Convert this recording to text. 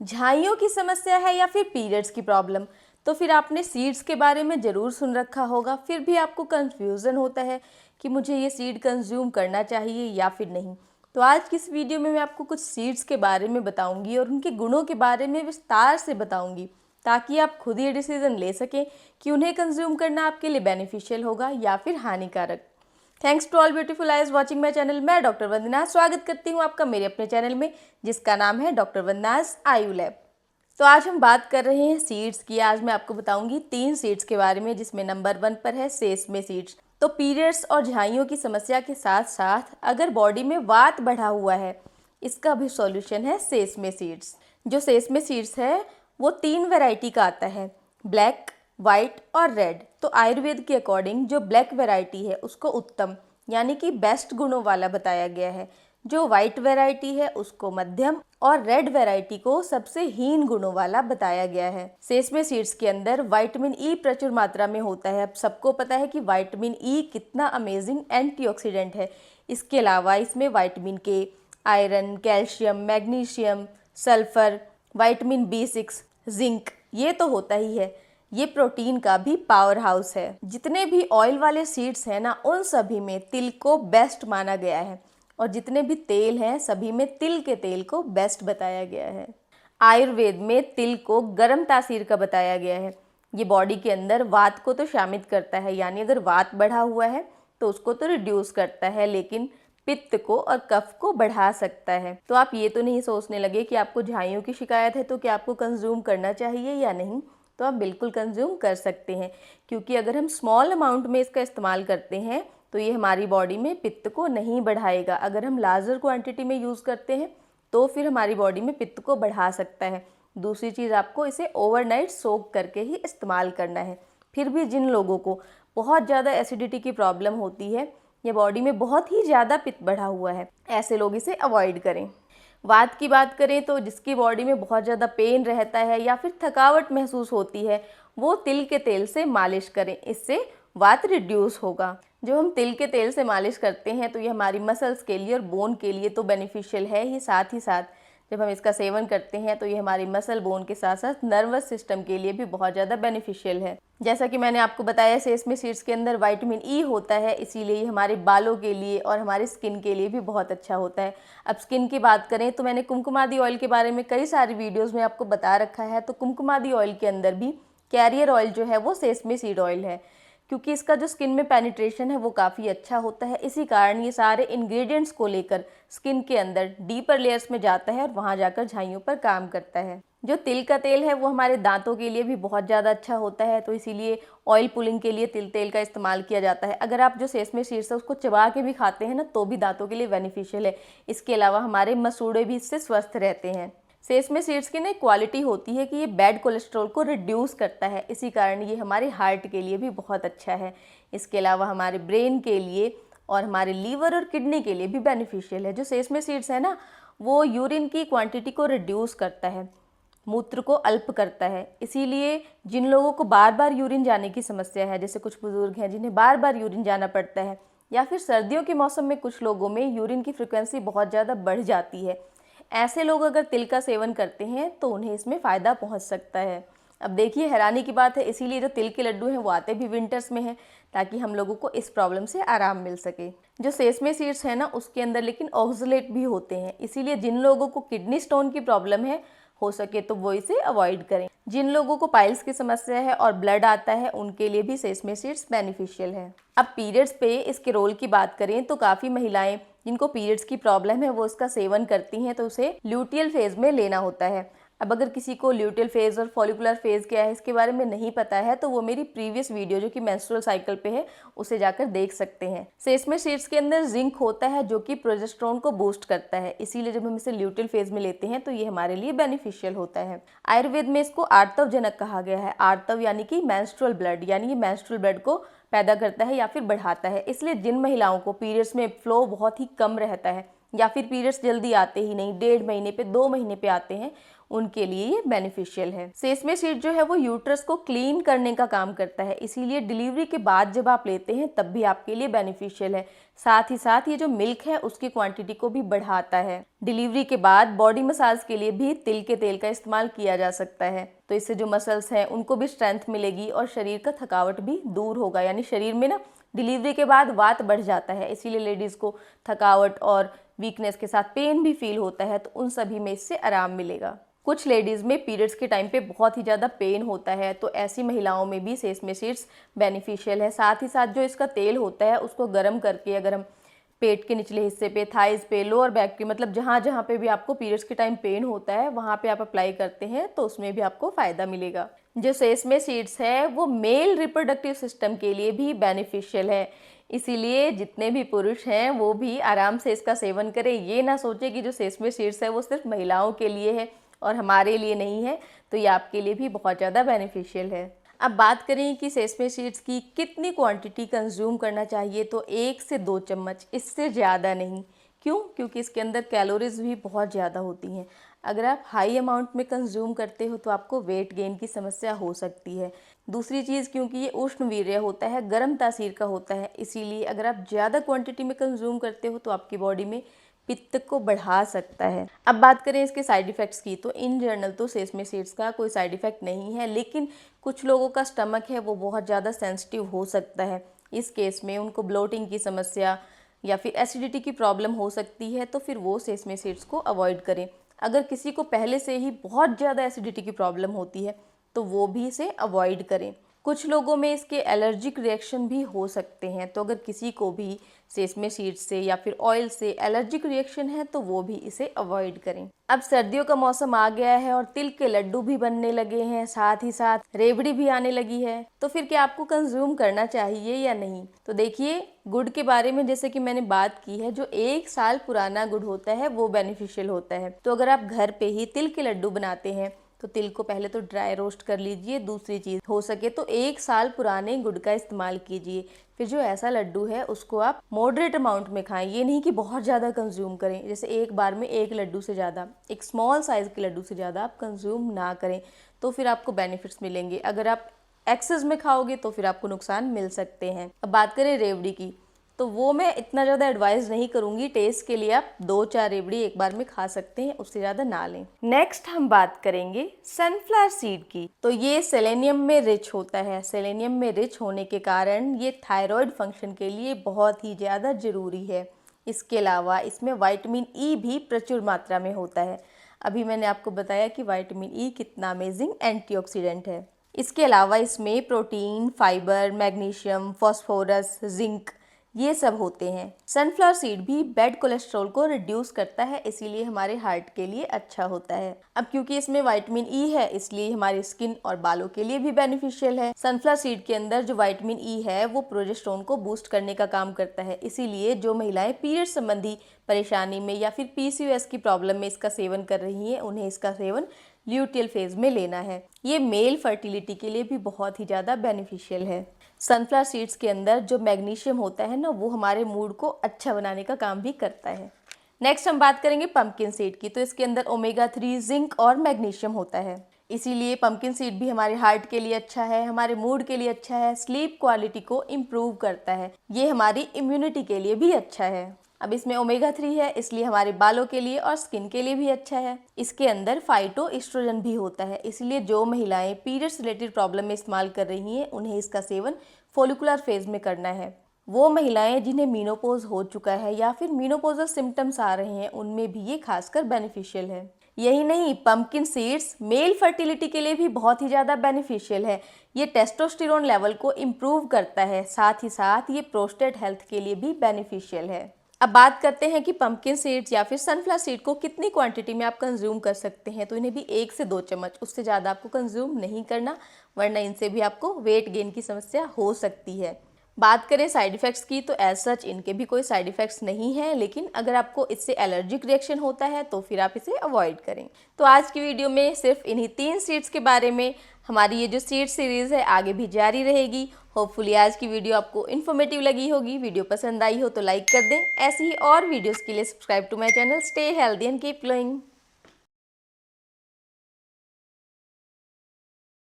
झाइयों की समस्या है या फिर पीरियड्स की प्रॉब्लम, तो फिर आपने सीड्स के बारे में ज़रूर सुन रखा होगा। फिर भी आपको कंफ्यूजन होता है कि मुझे ये सीड कंज्यूम करना चाहिए या फिर नहीं। तो आज की इस वीडियो में मैं आपको कुछ सीड्स के बारे में बताऊंगी और उनके गुणों के बारे में विस्तार से बताऊंगी, ताकि आप खुद ये डिसीजन ले सकें कि उन्हें कंज्यूम करना आपके लिए बेनिफिशियल होगा या फिर हानिकारक। Thanks to all beautiful eyes watching my channel. मैं डॉक्टर वंदना स्वागत करती हूँ आपका मेरे अपने चैनल में, जिसका नाम है डॉक्टर वंदनास आयु लैब। तो आज हम बात कर रहे हैं सीड्स की। आज मैं आपको बताऊंगी 3 सीड्स के बारे में, जिसमें नंबर 1 पर है सेसमे सीड्स। तो पीरियड्स और झाइयों की समस्या के साथ साथ अगर बॉडी में वात बढ़ा हुआ है, इसका भी सॉल्यूशन है सेसमे सीड्स। जो सेसमे सीड्स है वो 3 वैरायटी का आता है, ब्लैक, वाइट और रेड। तो आयुर्वेद के अकॉर्डिंग जो ब्लैक वैरायटी है उसको उत्तम यानी कि बेस्ट गुणों वाला बताया गया है, जो वाइट वैरायटी है उसको मध्यम और रेड वैरायटी को सबसे हीन गुणों वाला बताया गया है। सेसमे सीड्स के अंदर विटामिन ई प्रचुर मात्रा में होता है। अब सबको पता है कि विटामिन ई कितना अमेजिंग एंटीऑक्सीडेंट है। इसके अलावा इसमें विटामिन के, iron, calcium, magnesium, sulphur, vitamin B6, zinc, ये तो होता ही है। ये प्रोटीन का भी पावर हाउस है। जितने भी ऑयल वाले सीड्स हैं ना, उन सभी में तिल को बेस्ट माना गया है, और जितने भी तेल हैं सभी में तिल के तेल को बेस्ट बताया गया है। आयुर्वेद में तिल को गर्म तासीर का बताया गया है। ये बॉडी के अंदर वात को तो शामित करता है, यानी अगर वात बढ़ा हुआ है तो उसको तो रिड्यूस करता है, लेकिन पित्त को और कफ को बढ़ा सकता है। तो आप ये तो नहीं सोचने लगे कि आपको झाइयों की शिकायत है तो क्या आपको कंज्यूम करना चाहिए या नहीं। तो आप बिल्कुल कंज्यूम कर सकते हैं, क्योंकि अगर हम स्मॉल अमाउंट में इसका इस्तेमाल करते हैं तो ये हमारी बॉडी में पित्त को नहीं बढ़ाएगा। अगर हम लार्जर क्वांटिटी में यूज़ करते हैं तो फिर हमारी बॉडी में पित्त को बढ़ा सकता है। दूसरी चीज़, आपको इसे ओवरनाइट सोक करके ही इस्तेमाल करना है। फिर भी जिन लोगों को बहुत ज़्यादा एसिडिटी की प्रॉब्लम होती है या बॉडी में बहुत ही ज़्यादा पित्त बढ़ा हुआ है, ऐसे लोग इसे अवॉइड करें। वात की बात करें तो जिसकी बॉडी में बहुत ज़्यादा पेन रहता है या फिर थकावट महसूस होती है, वो तिल के तेल से मालिश करें, इससे वात रिड्यूस होगा। जो हम तिल के तेल से मालिश करते हैं तो ये हमारी मसल्स के लिए और बोन के लिए तो बेनिफिशियल है ही, साथ ही साथ जब हम इसका सेवन करते हैं तो ये हमारी मसल, बोन के साथ साथ नर्वस सिस्टम के लिए भी बहुत ज़्यादा बेनिफिशियल है। जैसा कि मैंने आपको बताया, सेसमे सीड्स के अंदर विटामिन ई होता है, इसीलिए ये हमारे बालों के लिए और हमारी स्किन के लिए भी बहुत अच्छा होता है। अब स्किन की बात करें तो मैंने कुमकुमादी ऑयल के बारे में कई सारी वीडियोज़ में आपको बता रखा है। तो कुमकुमादी ऑयल के अंदर भी कैरियर ऑयल जो है वो सेसमे सीड ऑयल है, क्योंकि इसका जो स्किन में पेनिट्रेशन है वो काफ़ी अच्छा होता है। इसी कारण ये सारे इंग्रेडिएंट्स को लेकर स्किन के अंदर डीपर लेयर्स में जाता है और वहाँ जाकर झाइयों पर काम करता है। जो तिल का तेल है वो हमारे दांतों के लिए भी बहुत ज़्यादा अच्छा होता है, तो इसीलिए ऑयल पुलिंग के लिए तिल तेल का इस्तेमाल किया जाता है। अगर आप जो सेसमे सीड्स है उसको चबा के भी खाते हैं ना, तो भी दांतों के लिए बेनिफिशियल है। इसके अलावा हमारे मसूड़े भी इससे स्वस्थ रहते हैं। सेसमे सीड्स की ना क्वालिटी होती है कि ये बैड कोलेस्ट्रॉल को रिड्यूस करता है, इसी कारण ये हमारे हार्ट के लिए भी बहुत अच्छा है। इसके अलावा हमारे ब्रेन के लिए और हमारे लीवर और किडनी के लिए भी बेनिफिशियल है। जो सेसमे सीड्स है ना, वो यूरिन की क्वांटिटी को रिड्यूस करता है, मूत्र को अल्प करता है। इसीलिए जिन लोगों को बार बार यूरिन जाने की समस्या है, जैसे कुछ बुजुर्ग हैं जिन्हें बार बार यूरिन जाना पड़ता है, या फिर सर्दियों के मौसम में कुछ लोगों में यूरिन की फ्रिक्वेंसी बहुत ज़्यादा बढ़ जाती है, ऐसे लोग अगर तिल का सेवन करते हैं तो उन्हें इसमें फ़ायदा पहुंच सकता है। अब देखिए, हैरानी की बात है, इसीलिए जो तिल के लड्डू हैं वो आते भी विंटर्स में हैं, ताकि हम लोगों को इस प्रॉब्लम से आराम मिल सके। जो सेसमे सीड्स है ना, उसके अंदर लेकिन ऑक्सलेट भी होते हैं, इसीलिए जिन लोगों को किडनी स्टोन की प्रॉब्लम है, हो सके तो वो इसे अवॉइड करें। जिन लोगों को पाइल्स की समस्या है और ब्लड आता है, उनके लिए भी सेसमे सीड्स बेनिफिशियल है। अब पीरियड्स पे इसके रोल की बात करें तो काफ़ी महिलाएं जिनको पीरियड्स की प्रॉब्लम है वो इसका सेवन करती हैं, तो उसे ल्यूटियल फेज में लेना होता है। अब अगर किसी को ल्यूटियल फेज और फॉलिकुलर फेज क्या है इसके बारे में नहीं पता है, तो वो मेरी प्रीवियस वीडियो जो कि मेंस्ट्रुअल साइकिल पे है उसे जाकर देख सकते हैं। सेसमे सीड्स के अंदर जिंक होता है जो कि प्रोजेस्टेरोन को बूस्ट करता है, इसीलिए जब हम इसे ल्यूटियल फेज में लेते हैं तो ये हमारे लिए बेनिफिशियल होता है। आयुर्वेद में इसको आर्तवजनक कहा गया है। आर्तव यानी कि मेंस्ट्रुअल ब्लड, यानी ये मेंस्ट्रुअल ब्लड को पैदा करता है या फिर बढ़ाता है। इसलिए जिन महिलाओं को पीरियड्स में फ्लो बहुत ही कम रहता है या फिर पीरियड्स जल्दी आते ही नहीं, 1.5 महीने पे, 2 महीने पे आते हैं, उनके लिए ये बेनिफिशियल है। सेसमे सीड जो है वो यूट्रस को क्लीन करने का काम करता है, इसीलिए डिलीवरी के बाद जब आप लेते हैं तब भी आपके लिए बेनिफिशियल है। साथ ही साथ ये जो मिल्क है उसकी क्वांटिटी को भी बढ़ाता है। डिलीवरी के बाद बॉडी मसाज के लिए भी तिल के तेल का इस्तेमाल किया जा सकता है, तो इससे जो मसल्स हैं उनको भी स्ट्रेंथ मिलेगी और शरीर का थकावट भी दूर होगा। यानी शरीर में ना डिलीवरी के बाद वात बढ़ जाता है, इसीलिए लेडीज़ को थकावट और वीकनेस के साथ पेन भी फील होता है, तो उन सभी में इससे आराम मिलेगा। कुछ लेडीज़ में पीरियड्स के टाइम पे बहुत ही ज़्यादा पेन होता है, तो ऐसी महिलाओं में भी सेसमे सीड्स बेनिफिशियल है। साथ ही साथ जो इसका तेल होता है उसको गर्म करके अगर हम पेट के निचले हिस्से पे, थाइज पे, लोअर बैक पे, मतलब जहाँ जहाँ पे भी आपको पीरियड्स के टाइम पेन होता है वहाँ पे आप अप्लाई करते हैं तो उसमें भी आपको फ़ायदा मिलेगा। जो सेसमे सीड्स है वो मेल रिप्रोडक्टिव सिस्टम के लिए भी बेनिफिशियल है, इसीलिए जितने भी पुरुष हैं वो भी आराम से इसका सेवन करें। ये ना सोचे कि जो सेसमे सीड्स है वो सिर्फ महिलाओं के लिए है और हमारे लिए नहीं है, तो ये आपके लिए भी बहुत ज़्यादा बेनिफिशियल है। अब बात करें कि सेसमे सीड्स की कितनी क्वांटिटी कंज्यूम करना चाहिए, तो 1 से 2 चम्मच, इससे ज़्यादा नहीं। क्यों? क्योंकि इसके अंदर कैलोरीज भी बहुत ज़्यादा होती हैं। अगर आप हाई अमाउंट में कंज्यूम करते हो तो आपको वेट गेन की समस्या हो सकती है। दूसरी चीज़, क्योंकि ये उष्णवीर्य होता है, गर्म तासीर का होता है, इसीलिए अगर आप ज़्यादा क्वांटिटी में कंज्यूम करते हो तो आपकी बॉडी में पित्त को बढ़ा सकता है। अब बात करें इसके साइड इफ़ेक्ट्स की, तो इन जनरल तो सेसमे सीड्स का कोई साइड इफ़ेक्ट नहीं है, लेकिन कुछ लोगों का स्टमक है वो बहुत ज़्यादा सेंसिटिव हो सकता है। इस केस में उनको ब्लोटिंग की समस्या या फिर एसिडिटी की प्रॉब्लम हो सकती है, तो फिर वो सेसमे सीड्स को अवॉइड करें। अगर किसी को पहले से ही बहुत ज़्यादा एसिडिटी की प्रॉब्लम होती है तो वो भी इसे अवॉइड करें। कुछ लोगों में इसके एलर्जिक रिएक्शन भी हो सकते हैं, तो अगर किसी को भी सेसमे सीड्स से या फिर ऑयल से एलर्जिक रिएक्शन है तो वो भी इसे अवॉइड करें। अब सर्दियों का मौसम आ गया है और तिल के लड्डू भी बनने लगे हैं, साथ ही साथ रेवड़ी भी आने लगी है, तो फिर क्या आपको कंज्यूम करना चाहिए या नहीं? तो देखिए, गुड़ के बारे में जैसे कि मैंने बात की है, जो 1 साल पुराना गुड़ होता है वो बेनिफिशियल होता है। तो अगर आप घर पे ही तिल के लड्डू बनाते हैं तो तिल को पहले तो ड्राई रोस्ट कर लीजिए। दूसरी चीज़, हो सके तो 1 साल पुराने गुड़ का इस्तेमाल कीजिए। फिर जो ऐसा लड्डू है उसको आप मॉडरेट अमाउंट में खाएं, ये नहीं कि बहुत ज़्यादा कंज्यूम करें। जैसे एक बार में 1 लड्डू से ज़्यादा, एक स्मॉल साइज़ के लड्डू से ज़्यादा आप कंज्यूम ना करें, तो फिर आपको बेनिफिट्स मिलेंगे। अगर आप एक्सेस में खाओगे तो फिर आपको नुकसान मिल सकते हैं। अब बात करें रेवड़ी की, तो वो मैं इतना ज़्यादा एडवाइस नहीं करूँगी। टेस्ट के लिए आप 2-4 रेवड़ी एक बार में खा सकते हैं, उससे ज़्यादा ना लें। नेक्स्ट हम बात करेंगे सनफ्लावर सीड की। तो ये सेलेनियम में रिच होता है। सेलेनियम में रिच होने के कारण ये थायराइड फंक्शन के लिए बहुत ही ज़्यादा ज़रूरी है। इसके अलावा इसमें विटामिन ई भी प्रचुर मात्रा में होता है। अभी मैंने आपको बताया कि विटामिन ई कितना अमेजिंग एंटीऑक्सीडेंट है। इसके अलावा इसमें protein, fibre, magnesium, phosphorus, zinc, ये सब होते हैं। सनफ्लावर सीड भी बैड कोलेस्ट्रॉल को रिड्यूस करता है, इसीलिए हमारे हार्ट के लिए अच्छा होता है। अब क्योंकि इसमें विटामिन ई है, इसलिए हमारी स्किन और बालों के लिए भी बेनिफिशियल है। सनफ्लावर सीड के अंदर जो विटामिन ई है वो प्रोजेस्टेरोन को बूस्ट करने का काम करता है, इसीलिए जो महिलाएं पीरियड संबंधी परेशानी में या फिर पीसीओएस की प्रॉब्लम में इसका सेवन कर रही हैं, उन्हें इसका सेवन ल्यूटियल फेज में लेना है। ये मेल फर्टिलिटी के लिए भी बहुत ही ज़्यादा बेनिफिशियल है। सनफ्लावर सीड्स के अंदर जो मैग्नीशियम होता है ना, वो हमारे मूड को अच्छा बनाने का काम भी करता है। नेक्स्ट हम बात करेंगे पंपकिन सीड की। तो इसके अंदर ओमेगा 3, जिंक और मैग्नीशियम होता है, इसीलिए पंपकिन सीड भी हमारे हार्ट के लिए अच्छा है, हमारे मूड के लिए अच्छा है, स्लीप क्वालिटी को इम्प्रूव करता है, ये हमारी इम्यूनिटी के लिए भी अच्छा है। अब इसमें ओमेगा 3 है, इसलिए हमारे बालों के लिए और स्किन के लिए भी अच्छा है। इसके अंदर फाइटो एस्ट्रोजन भी होता है, इसलिए जो महिलाएं पीरियड्स रिलेटेड प्रॉब्लम में इस्तेमाल कर रही हैं उन्हें इसका सेवन फोलिकुलर फेज में करना है। वो महिलाएं जिन्हें मीनोपोज हो चुका है या फिर मीनोपोजल सिम्टम्स आ रहे हैं, उनमें भी ये खासकर बेनिफिशियल है। यही नहीं, पंपकिन सीड्स मेल फर्टिलिटी के लिए भी बहुत ही ज़्यादा बेनिफिशियल है। ये टेस्टोस्टेरोन लेवल को इम्प्रूव करता है, साथ ही साथ ये प्रोस्टेट हेल्थ के लिए भी बेनिफिशियल है। अब बात करते हैं कि पंपकिन सीड्स या फिर सनफ्लावर सीड को कितनी क्वांटिटी में आप कंज्यूम कर सकते हैं। तो इन्हें भी 1 से 2 चम्मच, उससे ज़्यादा आपको कंज्यूम नहीं करना, वरना इनसे भी आपको वेट गेन की समस्या हो सकती है। बात करें साइड इफ़ेक्ट्स की, तो एज सच इनके भी कोई साइड इफ़ेक्ट्स नहीं है, लेकिन अगर आपको इससे एलर्जिक रिएक्शन होता है तो फिर आप इसे अवॉइड करें। तो आज की वीडियो में सिर्फ इन्हीं 3 सीड्स के बारे में। हमारी ये जो सीड सीरीज़ है आगे भी जारी रहेगी। होपफुली आज की वीडियो आपको इन्फॉर्मेटिव लगी होगी। वीडियो पसंद आई हो तो लाइक कर दें। ऐसी ही और वीडियोज़ के लिए subscribe to my channel. Stay healthy and keep glowing.